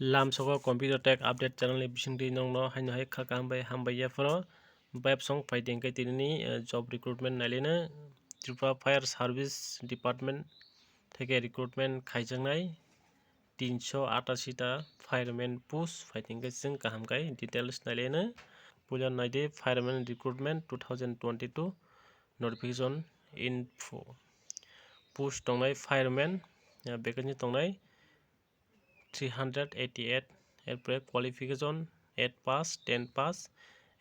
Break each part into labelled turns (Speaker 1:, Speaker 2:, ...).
Speaker 1: Lamsoko computer tech update channel ni bisingdi nongno haino hai khakang bai hambai yaforo web song fighting kai tinini job recruitment nailena Tripura Fire Service Department থেকে recruitment khaijangnai 388 ta fireman post fighting kai sing kaham kai details nailena pujan naide fireman recruitment 2022 notification info post tongnai fireman vacancy tongnai 388 एरप्रे qualification 8 pass 10 pass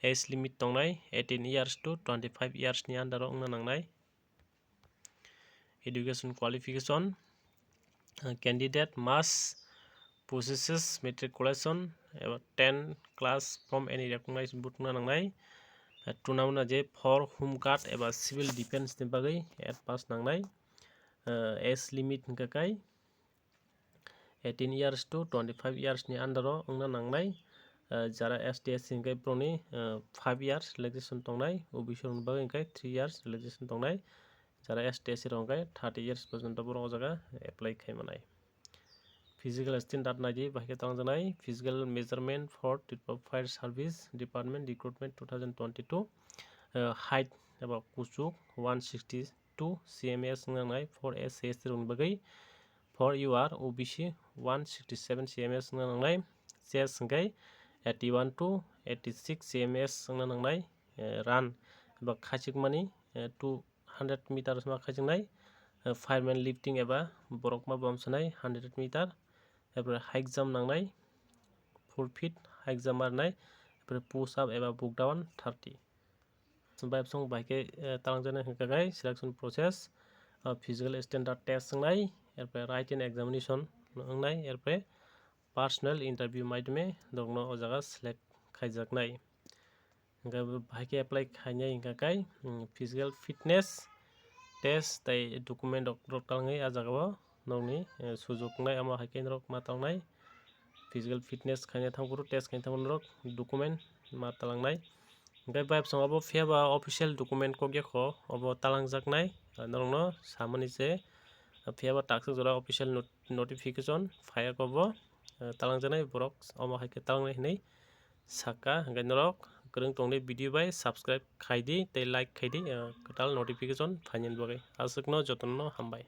Speaker 1: age limit tongnai 18 years to 25 years ni under ongna nangnai education qualification candidate must possesses matriculation 10 class from any recognized board na nangnai tunamna je for home guard eba civil defense ni bagai 8 pass nangnai age limit hingkakai 18 years to 25 years ni under ongna nangnai jara STS hingkai proni 5 years relaxation tongnai OBC rong bagai hingkai 3 years relaxation tongnai jara STS rong hingkai 30 years porjonto boro jaga apply khaimanai physical standard naidi bahike tangjanai physical measurement for Tripura Fire Service Department recruitment 2022 height eba kuchuk 162 cms nangnai for SAS rong bagai for you are OBC 167 cms nangnai chest hingkai 81 to 86 cms nangnai run eba khachikmani 200 meters ma khachingnai fireman lifting eba borokma bomsanai 100 meter एबरे high jump nangnai 4 feet high jump marnai एबरे push up eba book down 30 web song bahike talangjana hingkakai selection process physical standard test nangnai एरप्रे written examination nangnai एरप्रे personal interview maidime dogno o jaga select khaijaknai hingka bahike apply khainai hingkakai physical fitness test tai document rok talangai a jagao nogni sujok nai amo haike rok ma talangnai physical fitness khaina thangfru test khaina thangfru rok document ma talangnai hingkai web song abo phiaba official document kogyakho abo talangjaknai norokno samani je phiaba taksok jora official notification phayakobo talangjaknai borok omo haike talangnai hinui saka hingkai norok kwrwng tongnai video bai subscribe khaidi tei like khaidi kwtal notification phainani bagui asukno jotono hambai।